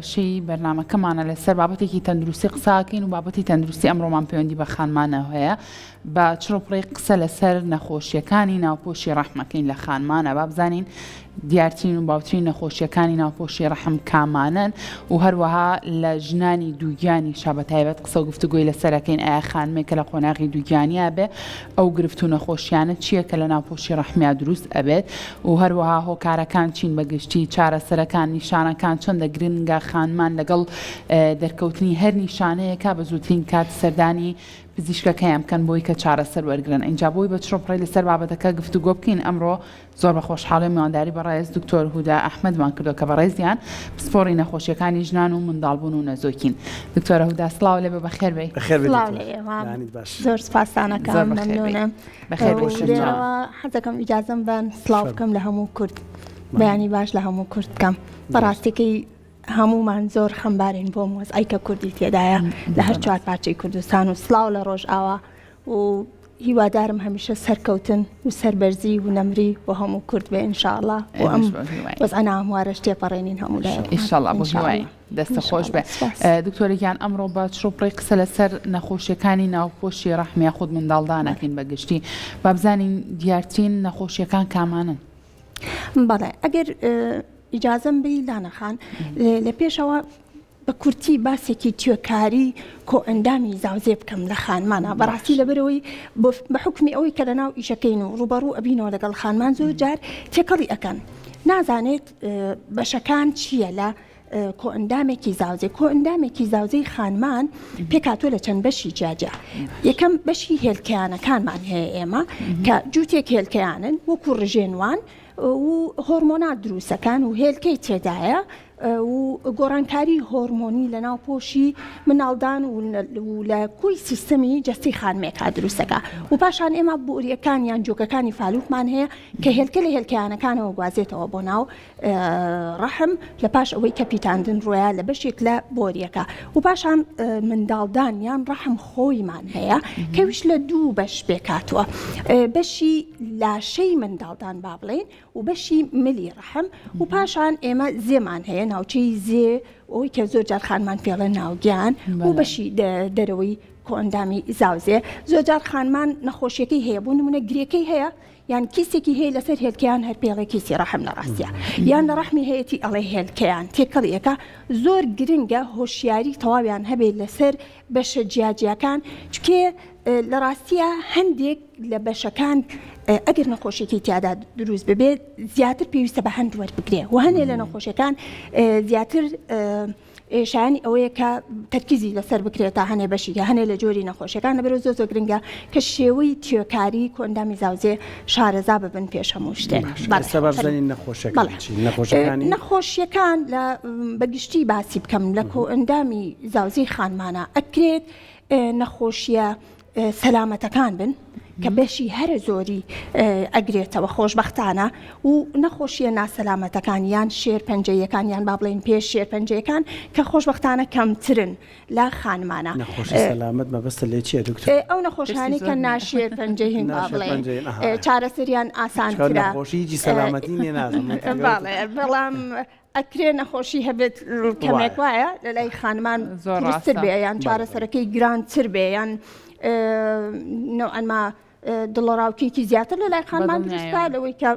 شيء برنامج كمان على السر بابتي تندرسي قساكين وبابتي تندرسي أمر ما بيوندي بخانمانه هي بتشرب ريق سل سر نخوش يكاني ناوبوشي رحمة كين لخانمانه باب زانين دیارتین و باوترین نەخۆشیەکانی ناوپۆشی ڕەحم کامانن و هەروەها لە ژنانی دووگیانی شابەتایبەت قسە و گفتوگۆی لەسەرەکەین ئایا خانمێکە لە قۆناغی دووگیانیا بێ ئەو گرفت و نەخۆشیانە چییە کە لە ناوپۆشی ڕەحمیا دروست ئەبێت و هەروەها هۆکارەکان چین بەگشتی چارەسەرەکان نیشانەکان چەندە گرنگە خانمان لەگەڵ دەرکەوتنی هەر نیشانەیەکە بە زووترین کات سەردانی پزیشکەکەیان بکەن بۆی کە چارەسەر وەرگرن. اینجا بۆی بە چڕۆپڕی لەسەر بابەتەکە گفتوگۆ بکەین ئەمڕۆ زۆر بە خۆشحاڵی میوانداری بەڕێز دکتۆر هودا ئەحمەدمان کردو کە بەڕێزیان پسپۆڕی نەخۆشیەکانی ژنان و منداڵبوون و نەزۆکین. دکتۆرە هودا سڵاو لێ بە بەخێر بێی. زۆر سپاسانەکەم مەمنونم. بەخێر بێی. حەزەکەم ئیجازەم بن سڵاو بکەم لە هەموو کورد بەیانی باش لە هەموو کورد بکەم. بەڕاستیکەی هەمومان زۆر خەمبارین بۆم وەزعی کە کوردی تێدایە لە هەر چوار پارچەی کوردستان و سڵاو لە ڕۆژ ئاوا و هیوادارم هەمیشە سەرکەوتن و سەربەرزی و نەمری بۆ هەموو کورد بێ ئینشاءڵڵا و ئەم وەزعە هەموارەش تێپەڕێنین هەموو لایەوە ئینشاءڵڵا بۆ هیوای دەستە خۆش بێ. دکتۆرێکیان ئەمڕۆ بە چڕۆپڕی قسە لەسەر نەخۆشیەکانی ناوپۆشی ڕەحمیا خود منداڵدانەکەین بەگشتی با بزانین دیارترین نەخۆشیەکان کامانن. بەڵێ ئەگەر ئیجازەم بی لانەخان لە پێشەوە بە کورتی باسێکی توێکاری کۆ ئەندامی زاوزێ بکەم لە خانمانە بەڕاستی لەبەرەوەی بە حکمی ئەوەی کە لە ناو ئیشەکەین و ڕوبەڕوو ئەبینەوە لەگەڵ خانمان زۆر جار تێکەڵی ئەەکەن نازانێت بەشەکان چییە لە کۆ ئەندامێکی زاوزێ کۆ ئەندامێکی زاوزەی خانمان پێکاتوە لە چەند بەشی جاجا یەکەم بەشی هێلکەیانەکانمان هەیە ئێمە کە جووتێک هێلکەیانن وەکو ڕژێنوان و هۆرمۆنات دروستەکان و هێلکەی تێدایە و گۆڕانکاری هۆرمۆنی لە ناوپۆشی مناڵدان و لە کوی سیستەمی جەستی خانمێکا دروستەکە و پاشان ئێمە بۆریەکان یان جۆگەکانی فالووکمان هەیە کە هێلکە لە هێلکەیانەکانەوە گوازێتەوە بۆ ناو ڕەحم لە پاش ئەوەی کە پیتاندن ڕۆیە لە بەشێک لە بۆریەکە و پاشان منداڵدان یان ڕەحم خۆیمان هەیە کەویش لە دوو بەش بێکاتوە بەشی لاشەی منداڵدان با بڵێن و بەشی ملی ڕەحم و پاشان ئێمە زێمان هەیە ناوچەی زێ ئەوی کە زۆر جار خانمان پێڵە ناوگیان و بەشی دەرەوەی کۆئەندامی زاوزێ زۆر جار خانمان نەخۆشیەکەی هەیە بۆ نمونە گرێکەی هەیە یان کیسێکی هەیە لەسەر هێلکەیان هەر پێڵێ کیسی ڕەحم لە ڕاستیە یان لە ڕەحمی هەیەی ئەڵێ هێلکەیان تێکەڵیەکە زۆر گرنگە هۆشیاری تەواویان هەبێت لەسەر بەشە جیاجیەکان چکێ لە ڕاستیە هەندێک لە بەشەکان ئەگەر نەخۆشیێکی تیادا دروست ببێت زیاتر پێویستە بە هەند وەربگرێ و هەندێک لە نەخۆشیەکان زیاتر شایانی ئەوەیە کە تەرکیزی لەسەر بکرێت تا هەنێ بەشی هەنێ لە جۆری نەخۆشیەکان لەبەرەوە زۆر گرنگە کە شێوەی توێکاری کۆئەندامی زاوزێ شارەزا ببن پێش هەموو شتێک. نەخۆشیەکان لە بەگشتی باسی بکەم لە کۆئەندامی زاوزەی خانمانە ئەکرێت نەخۆشیە سەلامەتەکان بن کە بەشی هەرە زۆری ئەگرێتەوە خۆشبەختانە و نەخۆشیە ناسەلامەتەکان یان شێرپەنجەیەکان یان با بڵێن پێش شێرپەنجەیەکان کە خۆشبەختانە کەمترن لە خانمانە. نەخۆشی سەلامەت مەبەستە لێ چییە دکتۆر؟ ئەو نەخۆشیانەی کە ناشێرپەنجەی هین با بڵێن چارەسەریان ئاسانترە. نەخۆشی هیچی سەلامەتی نێ نازم بەڵام ئەکرێ نەخۆشی هەبێت کەمێک وایە لە لای خانمان دروستتر بێ یان چارەسەرەکەی گرانتر بێ یان نوعا دڵڕاوکێکی زیاتر لە لای خانمان دروستە لەوەی کە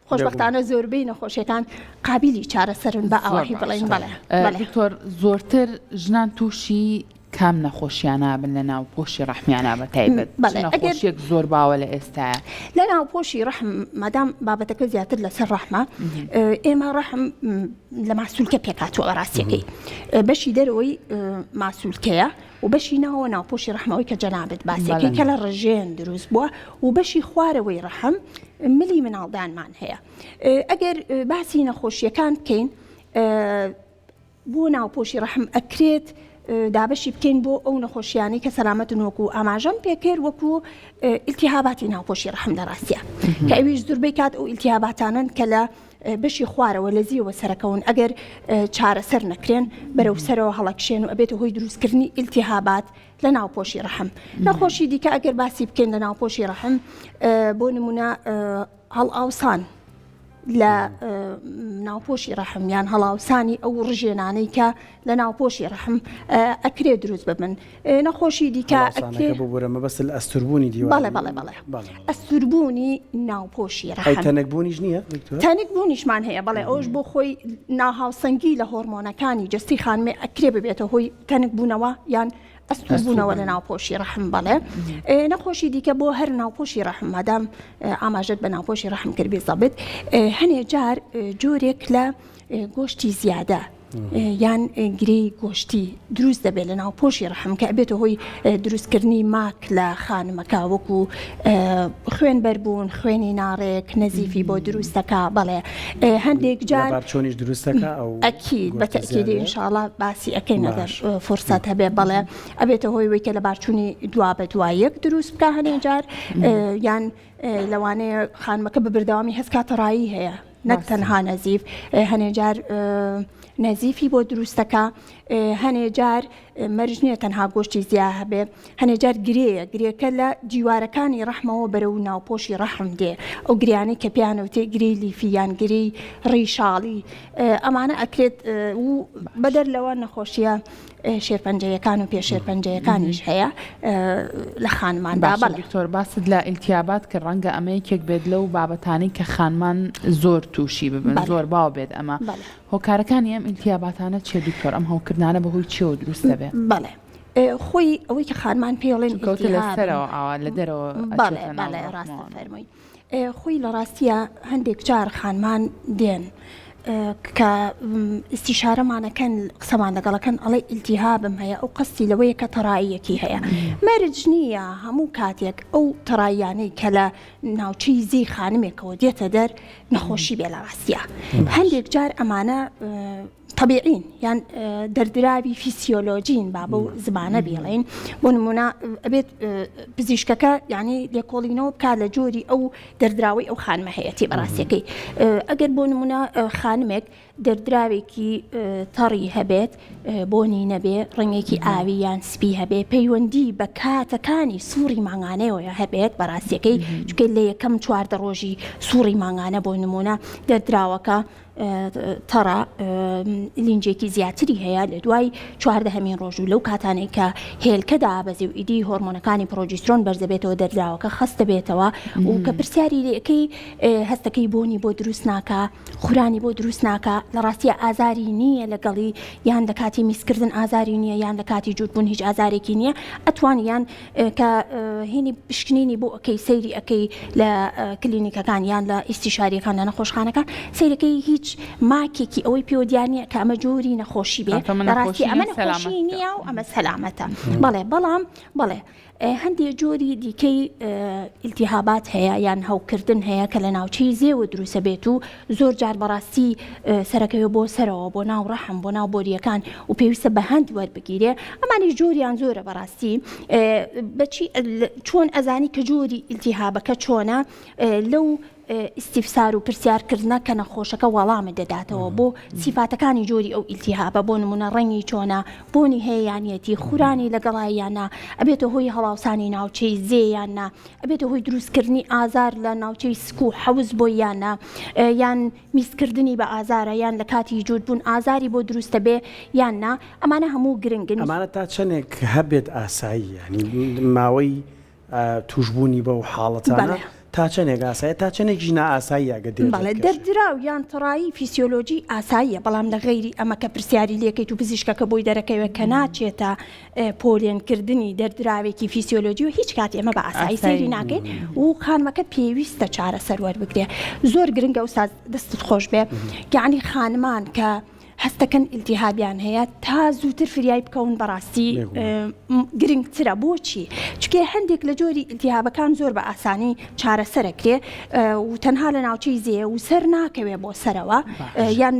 خۆشبەختانە زۆربەی نەخۆشیەکان قابلی چارەسەرن بە ئاواهی بڵێن. بەڵێ دکتۆر زۆرتر ژنان تووشی کام نەخۆشیانە بن لە ناوپۆشی ڕەحمیانە بەتایبەت نەخۆشیێک زۆر باوە لە ئێستاە لە ناوپۆشی ڕەحم مادام بابەتەکە زیاتر لەسەر ڕەحمە ئێمە ڕەحم لە ماسوولکە پێکاتوە ڕاستیەکەی بەشی دەرەوەی ماسوولکەیە و بەشی ناوە ناوپۆشی ڕەحمەوەی کە جەنابێت باسێکی کە لە ڕژێن دروست بووە و بەشی خوارەوەی ڕەحم ملی مناڵدانمان هەیە. ئەگەر باسی نەخۆشیەکان بکەین بۆ ناوپۆشی ڕەحم ئەکرێت دابەشی بکەین بۆ ئەو نەخۆشیانی کە سەلامەتن وەکو ئاماژەم پێکرد وەکو ئیلتیهاباتی ناوپۆشی ڕەحم لە ڕاستیە کە ئەویش زۆربەی کات ئەو ئیلتیهاباتانن کە لە بەشی خوارەوە لە زیەوە سەرەکەون ئەگەر چارەسەر نەکرێن بەرەو سەرەوە هەڵەکشێن و ئەبێتە هۆی دروستکردنی ئیلتیهابات لە ناوپۆشی ڕەحم. نەخۆشی دیکە ئەگەر باسی بکەین لە ناوپۆشی ڕەحم بۆ نمونە هەڵئاوسان لە ناوپۆشی ڕەحمیان هەڵاوسانی ئەو ڕژێنانەی کە لە ناوپۆشی ڕەحم ئەکرێ دروست ببن نەخۆشی دیکە بۆرەمە بەس ئەستوربوونی دیوار بەڵێ ئەستوربوونی ناوپۆشی ڕەحم تەنەکبوونیش نییە تەنەکبوونیشمان هەیە بەڵێ ئەوش بۆ خۆی ناهاوسەنگی لە هۆرمۆنەکانی جستی خانمێ ئەکرێ ببێتە هۆی تەنەکبوونەوە یان ئەستوربوونەوە لە ناوپۆشی ڕەحم بەڵێ نەخۆشی دیکە بۆ هەر ناوپۆشی ڕەحم مادام ئاماژەت بە ناوپۆشی ڕەحم کردبێ زەبت هەنێ جار جۆرێک لە گۆشتی زیادە یان گرەی گۆشتی دروست دەبێت لە ناوپۆشی ڕەحم کە ئەبێتە هۆی دروستکردنی ماک لە خانمەکە وەکو خوێن بەربوون خوێنی ناڕێک نەزیفی بۆ دروستەکە بەڵێ هەندێک جار چۆنیش دروستەکە ئەو ئەکید بە تەکیدی ئینشاءڵڵا باسی ئەەکەی نەدەر فرسەت هەبێ بەڵێ ئەبێتە هۆی وەی کە لە بارچوونی دوا بە دوایەک دروست بکە هەنێ جار یان لەوانەیە خانمەکە بە بەردەوامی هەست کاتەڕایی هەیە نەک تەنها نەزیف هەنێ جار نەزیفی بۆ دروستەکە هەنێ جار مەرج نییە تەنها گۆشتی زیا هەبێ هەنێ جار گرێکە لە دیوارەکانی ڕەحمەوە بەرەو ناوپۆشی ڕەحم دێ ئەو گریانەی کە پیانەوتێ گرەی لیفیان گرەی ڕیشاڵی ئەمانە ئەکرێت و بەدەر لەوە نەخۆشیە شێرپەنجەیەکان و پێشێرپەنجەیەکانیش هەیە لە خانماندا دکتۆر باست لە ئیلتیابات کە ڕەنگە ئەمە یەکێک بێت لەو بابەتانی کە خانمان زۆر تووشی ببن زۆر باو بێت ئەمە هۆکارەکانی ئەم ئیلتیاباتانە چێ دکتۆر ئەم هەوکردانە بەهۆی چێوە دروست دەبێت بەڵێ خۆی ئەوەی کە خانمان پێڵێن لەسەرەوە ئاوا لە دەرەوە بەڵێ ڕاستە فەرمووی خۆی لە ڕاستیە هەندێک جار خانمان دێن کە ئیسیشارەمانەکەن قسەمان لەگەڵەکەن ئەڵێ ئیلتیهابم هەیە ئەو قەستی لەوەیە کە تەڕاییەکی هەیە مەرج نییە هەموو کاتێک ئەو تەڕاییانەی کە لە ناوچەی زی خانمێکەوە دێتە دەر نەخۆشی بێ لە ڕاستیە هەندێک جار ئەمانە طبیعین یان دەردراوی فیسیۆلۆژین با بەو زمانە بێڵین بۆ نمونە ئەبێت پزیشکەکە یعنی لێکۆڵینەوە بکە لە جۆری ئەو دەردراوی ئەو خانمە هەیەتی بەڕاستیەکەی ئەگەر بۆ نمونە خانمێک دەردراوێکی تەڕی هەبێت بۆنی نەبێ ڕنگێکی ئاوی یان سپی هەبێ پەیوەندی بە کاتەکانی سووری ماگانەوە هەبێت بەڕاستیەکەی چکە لە یەکەم چواردە ڕۆژی سووری ماگانە بۆ نمونە دەردراوەکە تەڕە لینجێکی زیاتری هەیە لە دوای چواردەهەمین ڕۆژ و لەو کاتانەی کە هێلکەدا بەزی و ئیدی هۆرمۆنەکانی پرۆجیسترۆن بەرزەبێتەوە دەردراوەکە خەستە بێتەوە و کە پرسیاری لێەکەی هەستەکەی بۆنی بۆ دروست ناکە خورانی بۆ دروست ناکە لە ڕاستیە ئازاری نییە لەگەڵی یان لە کاتی میسکردن ئازاری نییە یان لە کاتی جووتبوون هیچ ئازارێکی نییە ئەتوانیان کە هینی پشکنینی بۆ ئەەکەی سەیری ئەەکەی لە کلینیکەکان یان لە ئیسیشاریەکان لە نەخۆشخانەکان سەیرەکەی هیچ ماکێکی ئەوەی پێوەدیانە کە ئەمە جۆری نەخۆشی بێ ڕاستی ئەمە نەخۆشی نییە و ئەمە سەلامەتە بەڵێ هەندێک جۆری دیکەی ئیلتیهابات هەیە یان هەوکردن هەیە کە لە ناوچەی زێوە دروستە بێت و زۆر جار بەڕاستی سەرەکەوێ بۆ سەرەوە بۆ ناو ڕەحم بۆ ناو بۆریەکان و پێویستە بە هەند وەربگیرێ ئەمانی جۆریان زۆرە بەڕاستی بەچی چۆن ئەزانی کە جۆری ئیلتیهابەکە چۆنە لەو ئیستیفسار و پرسیارکردنە کە نەخۆشەکە وەڵامە دەداتەوە بۆ سیفاتەکانی جۆری ئەو ئیلتیهابە بۆ نمونە ڕەنگی چۆنە بۆنی هەیەیانەتی خورانی لەگەڵاییانە ئەبێتە هۆی هەڵاوسانی ناوچەی زێیانە ئەبێتە هۆی دروستکردنی ئازار لە ناوچەی سک و حەوز بۆ یانە یان میسکردنی بە ئازارە یان لە کاتی جووتبوون ئازاری بۆ دروستە بێ یاننا ئەمانە هەموو گرنگن ئەمانە تا چەندێک هەبێت ئاسایی ینی ماوەی توشبوونی بە و حاڵەتانە تا چەندێک ئاسایە تا چەندێک ژنا ئاسایی ئەگە دێت بەڵێ دەردراو یان تەڕایی فیسیۆلۆژی ئاساییە بەڵام لە غەیری ئەمە کە پرسیاری لێکەیت و پزیشکەکە بۆی دەرەکەوێت کە ناچێتە پۆلێنکردنی دەردراوێکی فیسیۆلۆژی و هیچ کاتی ئەمە بە ئاسایی سەیری ناکەین و خانمەکە پێویستە چارەسەر وەربگرێ زۆر گرنگە ئوستاز دەستت خۆش بێ یعنی خانمان کە هەستەکەن ئیلتیهابیان هەیە تا زووتر فریای بکەون بەڕاستی گرنگترە بۆچی چکێ هەندێک لە جۆری ئیلتیهابەکان زۆر بە ئاسانی چارەسەرەکرێ و تەنها لە ناوچەی زێ و سەر ناکەوێ بۆ سەرەوە یان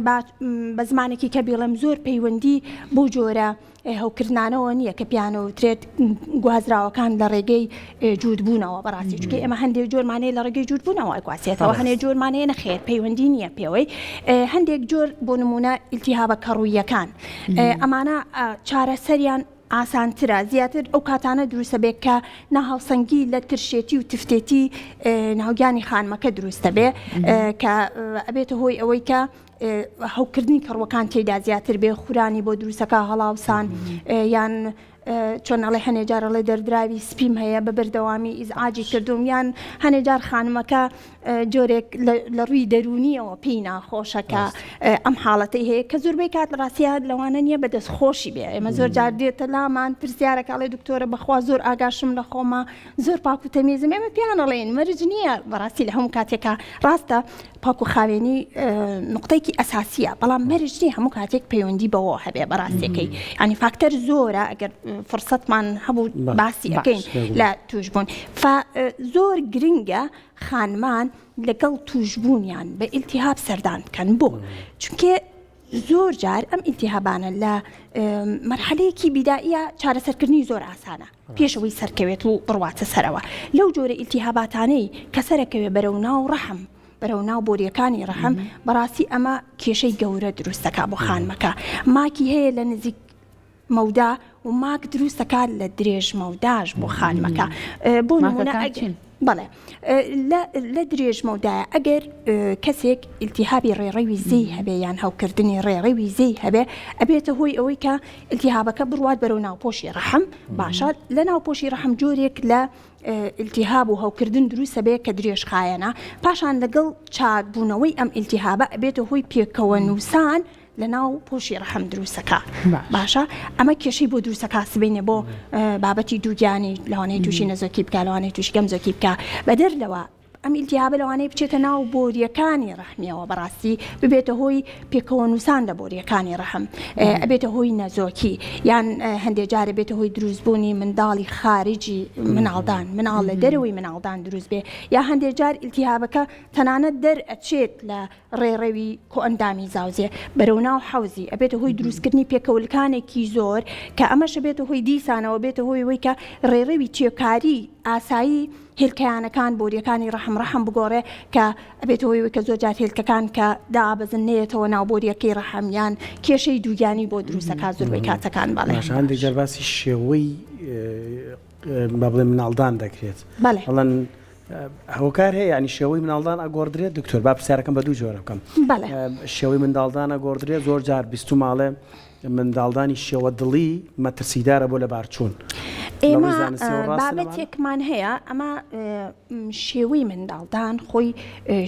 بە زمانێکی کە بێڵم زۆر پەیوەندی بۆ جۆرە هەوکردانەوە نییە کە پیانەوترێت گوازراوەکان لە ڕێگەی جوودبوونەوە بەڕاستی چکە ئێمە هەندێک جۆرمانەیە لە ڕێگەی جوودبوونەوە گواسێتەوە هەندێک جۆرمانەیە نەخێر پەیوەندی نییە پێوەی هەندێک جۆر بۆ نمونە ئیلتیهابە کەڕوویەکان ئەمانە چارەسەریان ئاسانترە زیاتر ئەو کاتانە دروستە بێت کە ناهاوسەنگی لە ترشێتی و تفتێتی ناوگیانی خانمەکە دروستە بێ کە ئەبێتە هۆی ئەوەی کە هەوکردنی کڕوەکان تێدا زیاتر بێ خورانی بۆ دروستەکە هەڵاوسان یان چۆن ئەڵێ هەنێجارەڵێ دەردراوی سپیم هەیە بە بەردەوامی ئیزعاجی کردوم یان هەنێجار خانمەکە جۆرێک لە ڕووی دەرونیەوە پێی ناخۆشەکە ئەم حاڵەتەی هەیە کە زۆربەی کات ڕاستیە لەوانە نییە بەدەست خۆشی بێ ئێمە زۆر جار دێتە لامان پرسیارەکەڵێ دکتۆرە بەخوا زۆر ئاگاشم لە خۆمە زۆر پاک و تەمیزم ئێمە پیانەڵێن مەرج نییە بەڕاستی لە هەموو کاتێکە ڕاستە پاک و خاوێنی نقطەیەکی ئەساسیە بەڵام مەرج نییە هەموو کاتێک پەیوەندی بەوە هەبێ بەڕاستیەکەی ینی فاکتەر زۆرە ئەگەر فرسەتمان هەبوو باسی ئەەکەین لە توشبوون زۆر گرنگە خانمان لەگەڵ توشبوونیان بە ئیلتیهاب سەردان بکەن بۆ چونکە زۆر جار ئەم ئیلتیهابانە لە مەرحەلەیەکی بیدائیە چارەسەرکردنی زۆر ئاسانە پێشەوەی سەرکەوێت و بڕواتە سەرەوە لەو جۆرە ئیلتیهاباتانەی کە سەرەکەوێ بەرەو ناو ڕەحم بەرەو ناو بۆریەکانی ڕەحم بەڕاستی ئەمە کێشەی گەورە دروستەکە بۆ خانمەکە ماکی هەیە لە نزیک مەودا و ماک دروستەکات لە درێژ مەوداش بۆ خانمەکە بۆ نمونە بەڵێ لە درێژ مەودایە ئەگەر کەسێک ئیلتیهابی ڕێڕەوی زەی هەبێ یان هەوکردنی ڕێڕەوی زەی هەبێ ئەبێتە هۆی ئەوەی کە ئیلتیهابەکە بڕوات بەرەو ناوپۆشی ڕەحم باشە لە ناوپۆشی ڕەحم جۆرێک لە ئیلتیهاب و هەوکردن دروستە بێ کە درێژخایەنە پاشان لەگەڵ چاکبوونەوەی ئەم ئیلتیهابە ئەبێتە هۆی پێکەوە نووسان لە ناو پۆشی ڕەحم دروستەکە باشە ئەمە کێشەی بۆ دروستەکە سبینێ بۆ بابەتی دووگیانی لەوانەیە تووشی نەزۆکی بکە لەوانەیە تووشی گەمزۆکی بکە بەدەرلەوە ئەم ئیلتیهابە لەوانەیە بچێتە ناو بۆریەکانی ڕەحمیەوە بەڕاستی ببێتە هۆی پێکەوە نووسان لە بۆریەکانی ڕەحم ئەبێتە هۆی نەزۆکی یان هەندێک جارە بێتە هۆی دروستبوونی منداڵی خارجی مناڵدان مناڵ لە دەرەوەی مناڵدان دروست بێ یا هەندێک جار ئیلتیهابەکە تەنانەت دەرئەچێت لە ڕێڕەوی کۆئەندامی زاوزێ بەرەو ناو حەوزی ئەبێتە هۆی دروستکردنی پێکەوەلکانێکی زۆر کە ئەمەش بێتە هۆی دیسانەوە بێتە هۆی ئەوەی کە ڕێڕەوی تێکاری ئاسایی هێلکەیانەکان بۆریەکانی ڕەحم بگۆڕێ کە ئەبێتە هۆی کە زۆر جار هێلکەکان کە دابەزنێتەوە ناو بۆریەکەی ڕەحمیان کێشەی دووگیانی بۆ دروستەکە زۆربەی کاتەکان باڵێ هەندێک جار باسی شێوەی با بڵێ مناڵدان دەکرێت بەڵێن هەوکار هەیە ینی شێوەی مناڵدان ئەگۆڕدرێت دکتۆر با پرسیارەکەم بە دوو جۆرە بکەم شێوەی منداڵدان ئەگۆڕدرێت زۆر جار بیست و ماڵێ منداڵدانی شێوە دڵی مەترسیدارە بۆ لە بارچوون ئێمە بابەتێکمان هەیە ئەمە شێوەی منداڵدان خۆی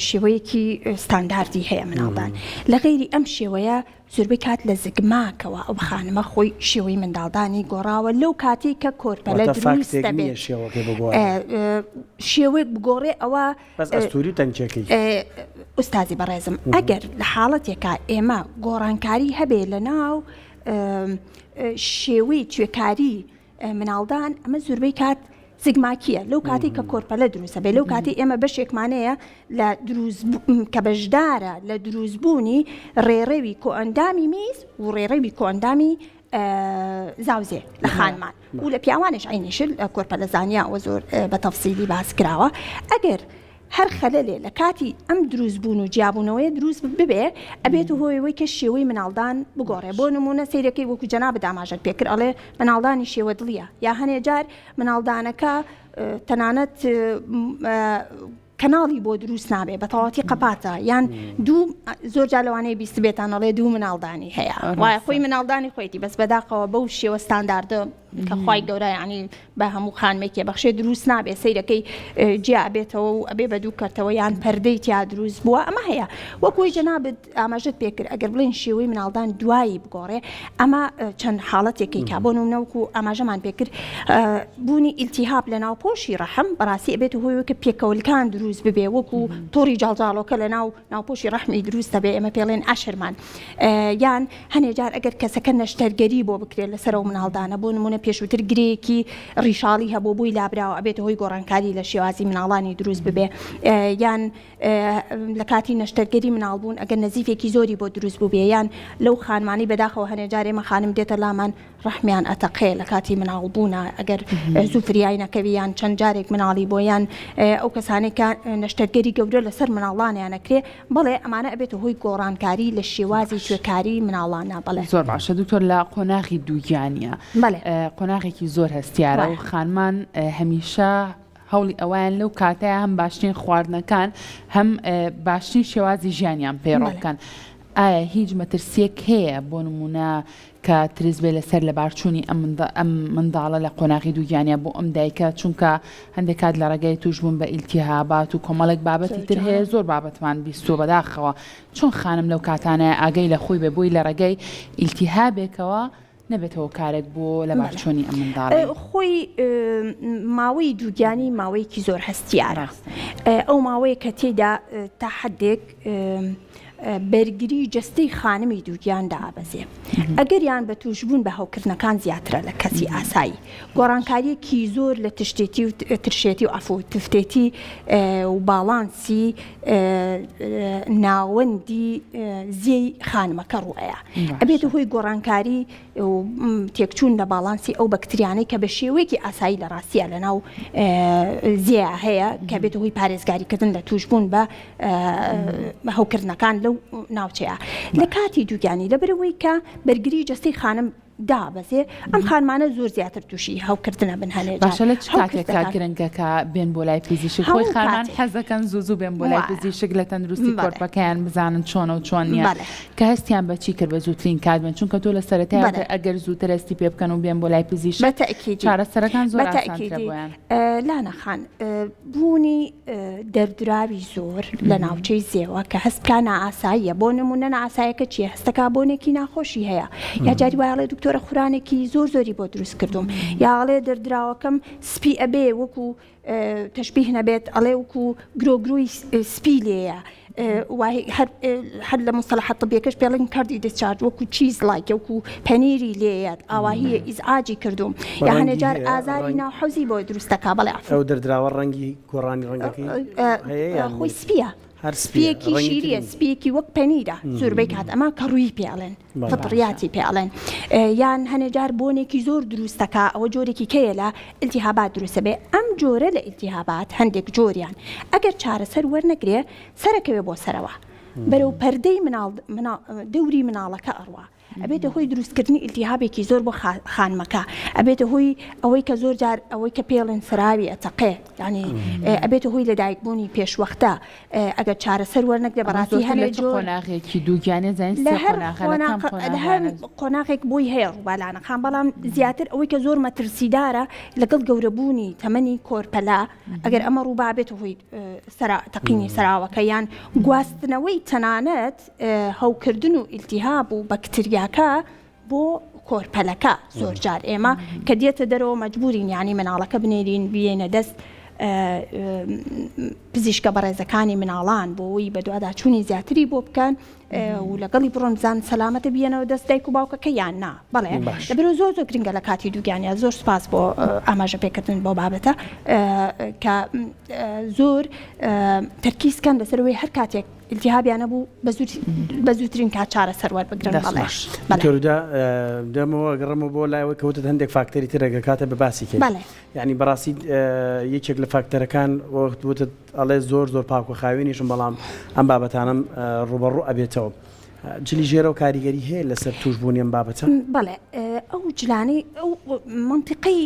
شێوەیەکی ستانداردی هەیە مناڵدان لە غەیری ئەم شێوەیە زۆربەی کات لە زگماکەوە ئەو خانمە خۆی شێوەی منداڵدانی گۆڕاوە لەو کاتی کە کۆرپەلە دروستە بێت شێوەیەک بگۆڕێ ئەوە ئەستوری تەنچێکی ئوستازی بەڕێزم ئەگەر لە حاڵەتێکە ئێمە گۆڕانکاری هەبێ لە ناو شێوەی توێکاری مناڵدان ئەمە زۆربەی کات زگماکیە لەو کاتی کە کۆرپەلە دروستە بێ لەو کاتی ئێمە بەشێکمانەیە لە کە بەشدارە لە دروستبوونی ڕێڕەوی کۆئەندامی میز و ڕێڕەوی کۆئەندامی زاوزێ لە خانمان و لە پیاوانش عینیشل کۆرپەلە زانیا و زۆر بە تەفسیلی باس کراوە ئەگەر هەر خەلەلێ لە کاتی ئەم دروستبوون و جیابوونەوەی دروست ببێ ئەبێت هۆیەوەی کە شێوەی مناڵدان بگۆڕێ بۆ نمونە سیرەکەی وەکو جەناب داماژەت پێکرد ئەڵێ مناڵدانی شێوە دڵیە یا هەنێ جار مناڵدانەکە تەنانەت کەناڵی بۆ دروست نابێ بە تەواتی قەپاتە یان دوو زۆر جالەوانەیە بیست بێتانەڵێ دوو مناڵدانی هەیە وایە خۆی مناڵدانی خۆیتی بەس بەداقەوە بەو شێوە ستانداردە کە خی گەورە ینی بە هەموو خانمێکی بەخشێ دروست نابێ سیرەکەی جیا بێتەوە و ئەبێ بە دوو کەرتەوە یان پەردەی تیا دروست بووە ئەمە هەیە وەکوی جەنابەت ئاماژەت پێکرد ئەگەر بڵێن شێوەی مناڵدان دوایی بگۆڕێ ئەمە چەند حاڵەتێکی کا بۆ نمونەوەکو ئاماژەمان پێکرد بوونی ئیلتیهاب لە ناوپۆشی ڕەحم بەڕاستی ئەبێت هۆی کە پێکەوەلکان دروست ببێ وەکو تۆڕی جاڵجاڵۆکە لە ناوپۆشی ڕەحمی دروستە بێ ئێمە پێڵێن ئاشرمان یان هەنێ جار ئەگەر کەسەکە نەشتەرگەری بۆ بکرێت لەسەر ئەو مناڵدانە بۆ نمونە پێشووتر گرێکی ڕیشاڵی هەبوو بووی لابراوە ئەبێت هۆی گۆڕانکاری لە شێوازی مناڵانی دروست ببێ یان لە کاتی نەشتەرگەری مناڵبوون ئەگەر نەزیفێکی زۆری بۆ دروست بوو بێ یان لەو خانمانی بەداخەوە هەنێ جار ئێمە خانم دێتە لامان ڕەحمیان ئەتەقێ لە کاتی مناڵبوونە ئەگەر زوو فریای نەکەوی یان چەند جارێک مناڵی بۆ یان ئەو کەسانێکە نەشتەرگەری گەورە لەسەر مناڵانیانەکرێ بەڵێ ئەمانە ئەبێت هۆی گۆڕانکاری لە شێوازی توێکاری مناڵانە بڵێ زۆر باشە دکتۆر لە قۆناغی دووگیانە قۆناغێکی زۆر هەستیارە و خانمان هەمیشە هەوڵی ئەویان لەو کاتەیە هەم باشترین خواردنەکان هەم باشترین شێوازی ژیانیان پێڕۆ بکەن. ئایا هیچ مەترسیەک هەیە بۆ نمونە کە ترس بێ لەسەر لە بارچوونی ئەم منداڵە لە قۆناغی دووگیانە بۆ ئەم دایکە، چونکە هەندێک کات لە ڕێگەی توشبوون بە ئیلتیهابات و کۆمەڵێک بابەتی تر هەیە زۆر بابەتمان بیستۆ بەداخەوە، چۆن خانم لەو کاتانە ئاگەی لە خۆی بێ بۆی لە ڕێگەی ئیلتیهابێکەوە نەبێتەوە کارێک بۆ لە بارچوونی ئەم منداڵە. خۆی ماوەی دووگیانی ماوەیەکی زۆر هەستیارە، ئەو ماوەیە کە تێدا تا حدێک بەرگری جستەی خانمی دووگیان دابەزێ. ئەگەر یان بە توشبوون بە هەوکردنەکان زیاترە لە کەسی ئاسایی، گۆڕانکاریەکی زۆر لە تشتێتی و ترشێتی و ئەفۆ تفتێتی و باڵانسی ناوەندی زیێی خانمەکە ڕوئەیە، ئەبێتە هۆی گۆڕانکاری و تێکچوون لە باڵانسی ئەو بەکتریانەی کە بە شێوەیەکی ئاسایی لە ڕاستیە لە ناو زیێ هەیە کە بێتە هۆی پارێزگاریکردن لە توشبوون بە هەوکردنەکان لەو ناوچەیە. لە کاتی دووگیانی لەبەرەوەی کە بەرگری جستەی خانم دابەزێ، ئەم خانمانە زۆر زیاتر تووشی هەوکردنە بن هەنێ. باشە لە چ کاتێکا گرنگە کە بێن بۆ لای پزیشک، خۆی خانمان حەزەکەن زوو بێن بۆ لای پزیشک لە تەندروستی کۆرپەکەیان بزانن چۆنە و چۆن نییە، کە هەستیان بەچی کرد بە زووترین کات بن، چونکە تۆ لە سەرەتای ئەگەر زووتر هەستی پێ بکەن و بێن بۆ لای پزیشک چارەسەرەکان زۆر ئاسانترە بۆیان. لانەخان بوونی دەردراوی زۆر لە ناوچەی زێوە کە هەستکە نائاساییە، بۆ نمونە نائاساییەکە چیە؟ هەستەکە بۆنێکی ناخۆشی هەیە، یا جاری وایڵێ دکتۆرە خورانێکی زۆر زۆری بۆ دروست کردوم، یاڵێ دەردراوەکەم سپی ئەبێ وەکو تەشبیه نەبێت ئەڵێ وەکو گرۆگروی سپی لێیە، هەر لە مستەلاحات طبیەکەش پێڵێن کاردی دەسچارج وەکو چیز لایکە وەکو پەنیری لێیەت ئاواهیە ئیزعاجی کردوم، یا هەنێجار ئازاری ناوحەوزی بۆ دروستەکە. بەڵێ ئەو دەردراوە ڕەنگی گۆڕانی ڕەنگەکەی خۆی سپیە، سپیەکی شیریە، سپیەکی وەک پەنیرە زۆربەی کات ئەمە کە ڕووی پێڵێن فطریاتی پێڵێن، یان هەنێجار بۆنێکی زۆر دروستەکە ئەوە جۆرێکی کەیە لە ئیلتیهابات دروستە بێ. ئەم جۆرە لە ئیلتیهابات هەندێک جۆریان ئەگەر چارەسەر وەرنەگرێ سەرەکەوێ بۆ سەرەوە بەرەو پەردەی دەوری مناڵەکە ئەڕوا، ئەبێتە هۆی دروستکردنی ئیلتیهابێکی زۆر بۆ خانمەکە، ئەبێتە هۆی ئەوەی کە زۆر جار ئەوەی کە پێڵێن سراوی ئەتەقێ، ینی ئەبێتە هۆی لەدایکبوونی پێشوەختە ئەگەر چارەسەر وەرنەگرێ بەڕاستی هەنێ قۆناغێکی دووگیانێ لە هەر قۆناغێک بۆی هەیە ڕووبالانەکان، بەڵام زیاتر ئەوەی کە زۆر مەترسیدارە لەگەڵ گەورەبوونی تەمەنی کۆرپەلا، ئەگەر ئەمە ڕووبا بێتە هۆی تەقینی سراوەکە یان گواستنەوەی تەنانەت هەوکردن و ئیلتیهاب و بەکتریا بۆ کۆرپەلەکە. زۆر جار ئێمە کە دێتە دەرەوە مەجبورین یانی مناڵەکە بنێرین بێنە دەست پزیشکە بەڕێزەکانی مناڵان بۆ ئەوی بە دوواداچوونی زیاتری بۆ بکەن و لەگەڵی بڕۆن بزان سەلامەتە بێنەوە دەست دایک و باوکەکە یان نا. بەڵێ لەبەرەوە زۆر زۆر گرنگە لە کاتی دووگیانە. زۆر سپاس بۆ ئاماژە پێکردن بۆ بابەتە کە زۆر تەرکیزکەن لەسەرەوەی هەر کاتێک التیهابیانە بوو بە زووترین کات چارەسەر وەربگرن. بەڵێ دەمەوە گەڕمەوە بۆ لایەوە کەوتت هەندێک فاکتەری ترەگە کاتە بە باسی کرد، یعنی بەڕاستی یەکێک لە فاکتەرەکان وتت ئەڵێ زۆر زۆر پاک و خاوێنیشم، بەڵام ئەم بابەتانم ڕوبەڕوو ئەبێتەوە. جلی ژێرە و کاریگەری هەیە لەسەر توشبوونی ئەم بابەتە؟ بەڵێ ئەو جلانەی ئەو منتیقەی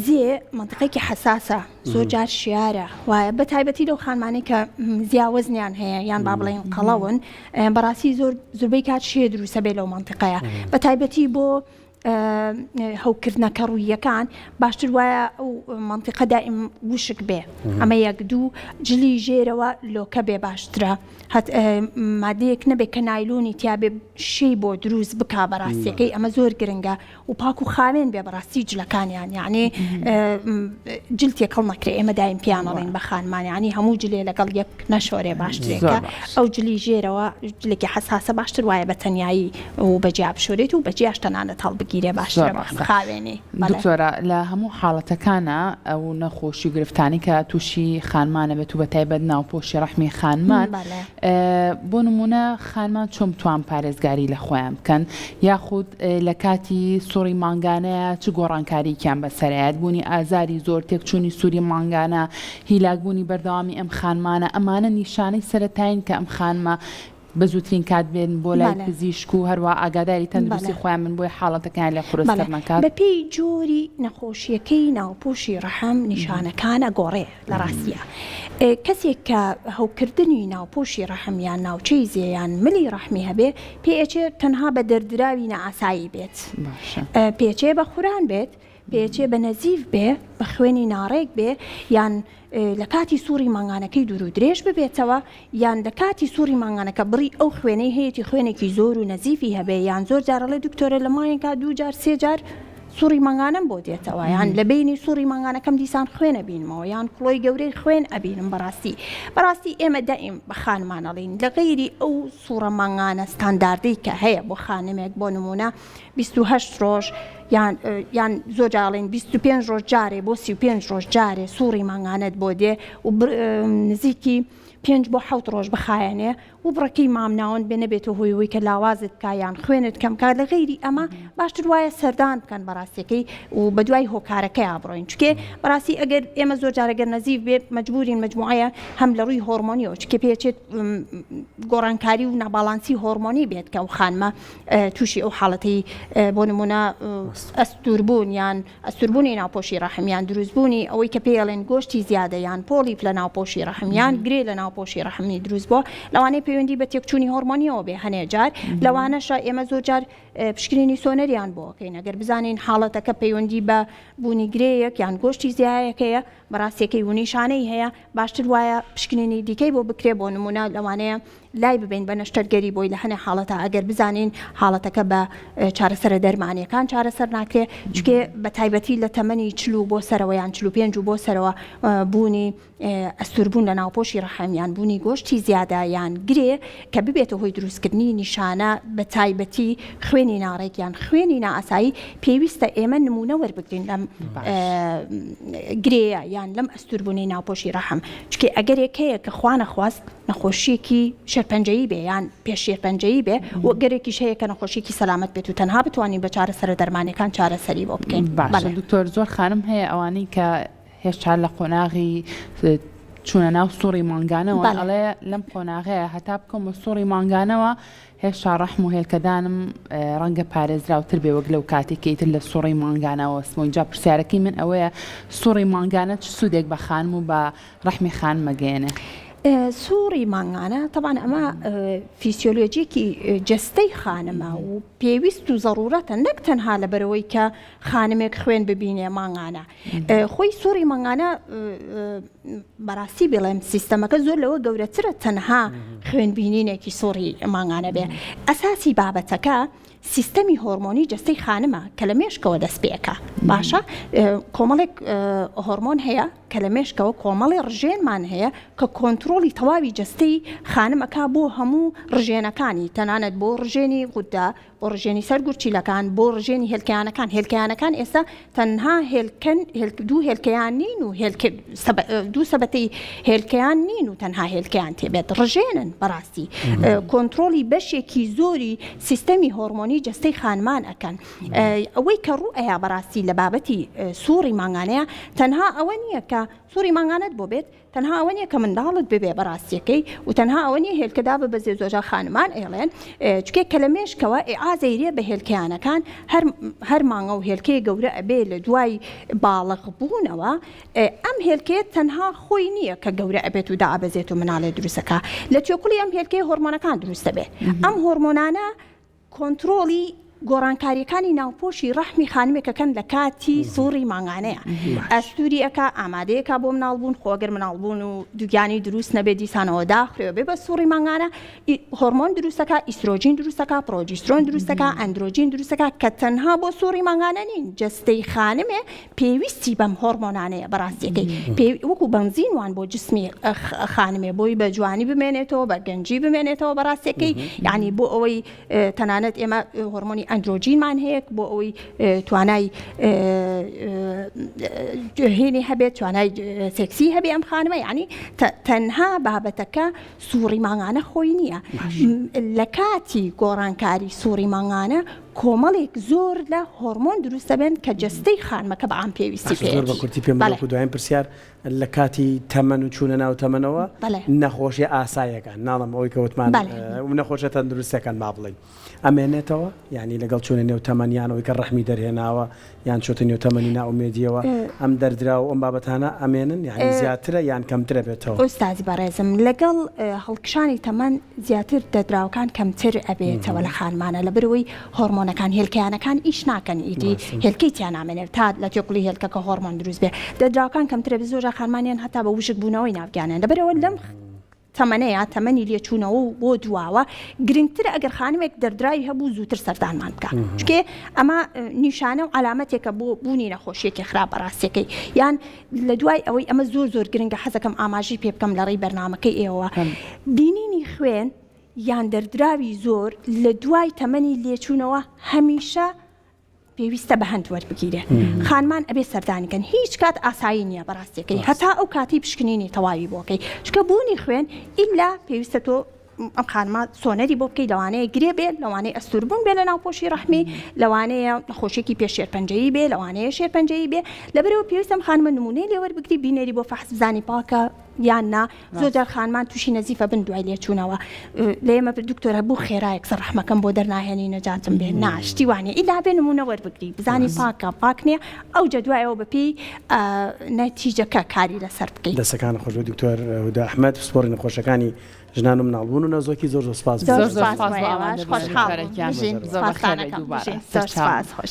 زێ منتیقەیەکی حساسە، زۆر جار شیارە وایە بە تایبەتی لەو خانمانەی کە زیاوەزنیان هەیە یان با بڵێن قەڵەون، بەڕاستی زۆربەی کات شێ دروستە بێ لەو منتیقەیە، بە تایبەتی بۆ هەوکردنەکە ڕوویەکان باشتر وایە ئەو منتیقە دائیم وشک بێ، ئەمە یەک دوو جلی ژێرەوە لۆکە بێ باشترە، مادەیەک نەبێت کە نایلۆنی تیا بێ شەی بۆ دروست بکا بەڕاستیەکەی، ئەمە زۆر گرنگە و پاک و خاوێن بێ بەڕاستی جلەکانیان، یعنی جل تێکەڵ نەکرێ. ئێمە دایم پیانەڵێن بە خانمانیانی هەموو جلێ لەگەڵ یەک نەشۆرێ باشترێکە، ئەو جلی ژێرەوە جلێکی حساسە باشتر وایە بە تەنیایی و بەجیا بشۆرێت و بەجیاش تەنانەت هەڵبگیرێ باشتر خاوێنی. دکتۆرە لە هەموو حاڵەتەکانە ئەو نەخۆشی گرفتانی کە تووشی خانمانە بێت و بە تایبەت ناوپۆشی ڕەحمی خانمان، بۆ نمونە خانمان چۆن توان پارێزگاری لە خۆیان بکەن، یاخود لە کاتی سوڕی مانگانەیە چ گۆڕانکاریکیان بەسەرایەت بوونی ئازاری زۆر تێکچوونی سووری مانگانە، هیلاکبوونی بەردەوامی ئەم خانمانە، ئەمانە نیشانەی سەرەتاین کە ئەم خانمە بەزووترین کات بێن بۆ لای پزیشک و هەروە ئاگاداری تەندروستی خۆیان من بۆی حاڵەتەکان لە قورستر نەکات. بەپێی جۆری نەخۆشیەکەی ناوپۆشی ڕەحم نیشانەکانە گۆڕێ لە ڕاستیە. کەسێک کە هەوکردنی ناوپۆشی ڕەحمیان ناوچەی زێیان ملی ڕەحمی هەبێ پێچێ تەنها بە دەردراوی نەئاسایی بێت، پێچێ بە خوران بێت، پێچێ بە نەزیف بێ، بە خوێنی ناڕێک بێ، یان لە کاتی سووری مانگانەکەی دوور و درێژ ببێتەوە، یان لە کاتی سووری مانگانەکە بڕی ئەو خوێنەی هەیەی خوێنێکی زۆر و نەزیفی هەبێ، یان زۆر جارەڵێ دکتۆرە لە مایەکە 2 جار 3 جار سووری مانگانم بۆ دێتەوە، یان لە بینی سووری مانگانەکەم دیسان خوێنە بینمەوە، یان کڵۆی گەورەی خوێن ئەبینم. بەڕاستی ئێمە دائیم بە خانمانەڵین لە غەیری ئەو سوورە مانگانە ستانداردی کە هەیە بۆ خانمێک بۆ نمونە 28 ڕۆژ یان زۆر جاڵین 25 ڕۆژ جارێ بۆ 35 ڕۆژ جارێ سووری مانگانت بۆ دێ و نزیکی 5 بۆ 7 ڕۆژ بخایەنێ و بڕەکەی مامناوەند بێ نەبێتەوە هۆی کە لاوازت بکە یان خوێنت کەم کار لە غەیری ئەمە باشتر وایە سەردان بکەن بەڕاستیەکەی و بە دوای هۆکارەکەی ئابڕۆین، چکێ بەڕاستی ئەگەر ئێمە زۆر جارەگەر نەزیف بێت مەجبورین مجموعەیە هەم لە ڕووی هۆرمۆنیەوە چکە پێچێت گۆڕانکاری و ناباڵانسی هۆرمۆنی بێت کە ئەو خانمە تووشی ئەو حاڵەتی بۆ نمونە ئەستوربوون یان ئەستوربوونی ناوپۆشی ڕەحمیان دروستبوونی ئەوەی کە پێڵێن گۆشتی زیادە یان پۆلیپ لە ناوپۆشی ڕەحمیان گرێ لە ناوپۆشی ڕەحمی دروست بووە، لەوانەیە پەیوەندی بە تێکچوونی هۆرمۆنیەوە بێ هەنێ جار، لەوانەشە ئێمە زۆر جار پشکنینی سۆنەریان بۆکەین ئەگەر بزانین حاڵەتەکە پەیوەندی بە بوونی گرەیەک یان گۆشتی زیایەکەیە بەڕاستیەکەی و نیشانەی هەیە باشتر وایە پشکنینی دیکەی بۆ بکرێ بۆ نمونە لەوانەیە لای ببین بە نەشتەرگەری بۆی لە هەنێ حاڵەتە ئەگەر بزانین حاڵەتەکە بە چارەسەرە دەرمانیەکان چارەسەر ناکرێ، چکێ بە تایبەتی لە تەمەنی 40 بۆ سەرەوە یان 45 بۆ سەرەوە بوونی ئەستوربوون لە ناوپۆشی ڕەحمیان بوونی گۆشتی زیادە یان گرێ کە ببێتە هۆی دروستکردنی نیشانە بە تایبەتی خوێنی ناڕێکیان خوێنی نائاسایی پێویستە ئێمە نمونە وەربگرین لەم گرەیە یان لەم ئەستوربوونی ناوپۆشی ڕەحم، چکێ ئەگەر یەکەیە کە خوا نەخواست نەخۆشیێکی شێرپەنجەیی بێ یان پێش شێرپەنجەیی بێ و گەرێکیش هەیە کە نەخۆشیێکی سەلامەت بێت و تەنها بتوانین بە چارەسەرە دەرمانەکان چارەسەری بۆ بکەین. باشە دکتۆر زۆر خانم هەیە ئەوانەی کە هێشتا لە قۆناغی چوونە ناو سووری مانگانەوە ئەڵێ لەم قۆناغەیە هەتا بکەم بە سووری مانگانەوە هێشتا ڕەحم و هێلکەدانم ڕەنگە پارێزراوتر بێ وەک لەو کاتێکیتر لە سووری مانگانەوە سمۆ اینجا پرسیارەکەی من ئەوەیە سووری مانگانە چ سوودێک بە خانم و بە ڕەحمی خانم مەگەێنێ؟ سووری مانگانە طبعا ئەمە فیسیۆلۆجیکی جەستەی خانمە و پێویست و ضرورەتە نەک تەنها لەبەرەوەی کە خانمێک خوێن ببینێ مانگانە خۆی سووری مانگانە بەڕاستی بڵێم سیستەمەکە زۆر لەوە گەورەترە تەنها خوێنبینینێکی سووری مانگانە بێ. ئەساسی بابەتەکە سیستەمی هۆرمۆنی جەستەی خانمە کە لە مێشکەوە دەست پێەکە باشە کۆمەڵێک هۆرمۆن هەیە کە لە مێشکەوە کۆمەڵی ڕژێنمان هەیە کە کۆنتترۆلی تەواوی جەستەی خانمەکە بۆ هەموو ڕژێنەکانی تەنانەت بۆ ڕژێنی غودا بۆ ڕژێنی سەرگورچیلەکان بۆ ڕژێنی هێلکەیانەکان ئێستا تەنها دوو هێلکەیان نین و دوو سەبەتەی هێلکەیان نین و تەنها هێلکەیان تێبێت ڕژێنن بەڕاستی کۆنتترۆلی بەشێکی زۆری سیستەمی هۆرمۆنی جەستەی خانمان ئەەکەن ئەوەی کە ڕوئەیە بەڕاستی لە بابەتی سووری مانگانەیە تەنها ئەوە نییە کە سووری مانگانت بۆ بێت تەنها ئەوە نیە کە منداڵت ببێ بەڕاستیەکەی و تەنها ئەوە نیە هێلکەدا ببەزێ زۆجا خانمان ئێڵێن چکێ کە لە مێشکەوە ئازەیرێ بە هێلکەیانەکان هەر مانگە و هێلکەی گەورە ئەبێ لە دوای باڵغ بوونەوە ئەم هێلکێت تەنها خۆی نییە کە گەورە ئەبێت و دابەزێت و مناڵێ دروستەکە لە توێکوڵی ئەم هێلکەی هۆرمۆنەکان دروستە بێ ئەم هۆرمۆنانە کۆنتترۆلی گۆڕانکاریەکانی ناوپۆشی ڕەحمی خانمێکەکەن لە کاتی سووری مانگانەیە ئەستوری ئەکا ئامادەیەکە بۆ مناڵبوون خۆگەر مناڵبوون و دوگیانی دروست نەبێ دیسانەوە داخرێ بێ بە سووری مانگانە هۆرمۆن دروستەکە ئیسترۆژین دروستەکە پرۆجیسترۆن دروستەکە ئەندرۆژین دروستەکە کە تەنها بۆ سووری مانگانە نین جەستەی خانمێ پێویستی بەم هۆرمۆنانەیە بەڕاستیەکەی وەکو بەنزین وان بۆ جسمی خانمێ بۆی بە جوانی بمێنێتەوە بە گەنجی بمێنێتەوە بەڕاستیەکەی یعنی بۆ ئەوەی تەنانەت ئێمە هۆرمۆنی ئەندرۆژینمان هەیە بۆ ئەوەی توانای هێنی هەبێت توانای سێکسی هەبێ ئەم خانمە یعنی تەنها بابەتەکە سووری مانگانە خۆی نییە لە کاتی گۆڕانکاری سووری مانگانە کۆمەڵێک زۆر لە هۆرمۆن دروست دەبێن کە جستەی خانمەکە بەعام پێویستی زۆر بە کورتی پێم بڵێ دوایین پرسیار لە کاتی تەمەن و چوونە ناو تەمەنەوە نەخۆشی ئاساییەکان ناڵم ئەوەی کە وتمان نەخۆشە تەندروستەکان با بڵێن ئەمێنێتەوە یعنی لەگەڵ چوونە نێو تەمەنیانەوەی کە ڕەحمی دەرهێناوە یان چۆتە نێو تەمەنی ناومێدیەوە ئەم دەردرا و ئەم بابەتانە ئەمێنن یعنی زیاترە یان کەمترە بێتەوە ئۆستازی بەڕێزم لەگەڵ هەڵکشانی تەمەن زیاتر دەدراوەکان کەمتر ئەبێتەوە لە خانمانە لە بروی هۆرمۆنەکان هێلکەیانەکان ئیش ناکەن ئیدی هێلکەی تیان نامێنێت تا لە تێکوڵی هێلکەکە هۆرمۆن دروست بێ دەدراوەکان کەمترە زۆر خانمانیان هەتا بە وشک بوونەوەی ناوگیانیان لەبەرەوە لەم تەمەنەیە تەمەنی لێچوونەوە و بۆ دواوە گرنگترە ئەگەر خانمێک دەردراوی هەبوو زووتر سەردانمان بکە چکێ ئەمە نیشانە و علامەتێکە بۆ بوونی نەخۆشیەکی خراپ بەڕاستیەکەی یان لە دوای ئەوەی ئەمە زۆر گرنگە حەزەکەم ئاماژی پێ بکەم لە ڕێی بەرنامەکەی ئێوە بینینی خوێن یان دەردراوی زۆر لە دوای تەمەنی لێچوونەوە هەمیشە پێویستە بە هەند وەربگیرێ خانمان ئەبێ سەردانیکەن هیچ کات ئاسایی نییە بەڕاستیەکەی هەتا ئەو کاتی پشکنینی تەواوی بۆکەی چکە بوونی خوێن ئیلا پێویستە تۆ ئەم خانما سۆنەری بۆ بکەی لەوانەیە گرێ بێت لەوانەیە ئەستوربوون بێ لە ناوپۆشی ڕەحمی لەوانەیە نەخۆشیێکی پێش شێرپەنجەیی بێ لەوانەیە شێرپەنجەیی بێ لەبەرەوە پێویستم خانمە نمونەی لێوەربگری بینێری بۆ فەحس بزانی پاکە یان نا زۆر خانمان تووشی نەزیفە بن دوای لێچوونەوە لێمە دکتۆرە بوو خێرایەک سەر ڕەحمەکەم بۆ دەرناهێنی نەجاتم بێ ناشتی وانێ ئیلا بێ نمونە وەربگری بزانی پاکە پاک نییە ئەو جەدوایەوە بەپێی نەتیجەکە کاری لەسەر بکەیت دەسەکان خۆش دکتۆر هودا ئەحمەد سپۆڕی نەخۆشەکانی ژنان و مناڵبوون و نەزۆکی زۆر سپاس زۆر